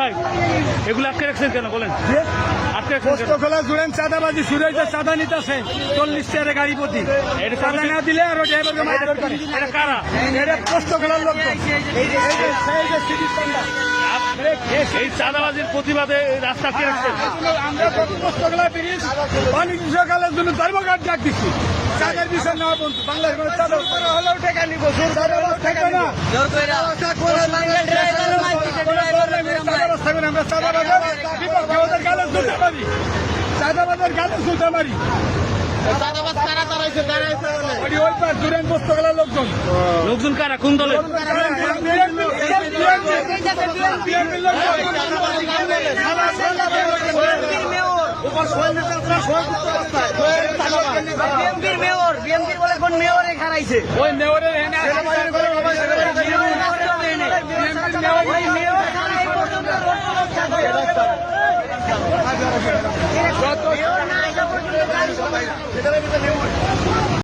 ভাই এগুলো আটকে রাখছেন কেন বলেন? আটকে রাখছেন কেন? পোস্তখোলা জুড়েন চাঁদাবাজি শুরু হয়েছে, চাঁদা নিতেছে 40 টাকা গাড়ি প্রতি। এটা চাঁদা না দিলে আরো ড্রাইভারকে মারধর করে। এটা কারা? এটা পোস্তখোলার লোক। এই চাঁদাবাজির প্রতিবাদে রাস্তা আটকে রাখছেন? আমরা পোস্তখোলা ব্রিজ অনির্দিষ্টকালের জন্য ধর্মঘট ডাক দিচ্ছি। চাঁদার বিষয় নেওয়া বন্ধু বাংলাদেশ কোনো চাঁদা করা হলেও ঠেকা নিব, ঠেকা না। আমরা চাঁদাবাজের বিপক্ষে, ওদের গালে জুতা মারি, চাঁদাবাজের গালে জুতা মারি। ওই পাশ জুড়েন পোস্তখোলার লোকজন। লোকজন কারা? কোন দলের? বিএমপির বলে কোন মেয়র এখানে আইছে? ওই মেয়রের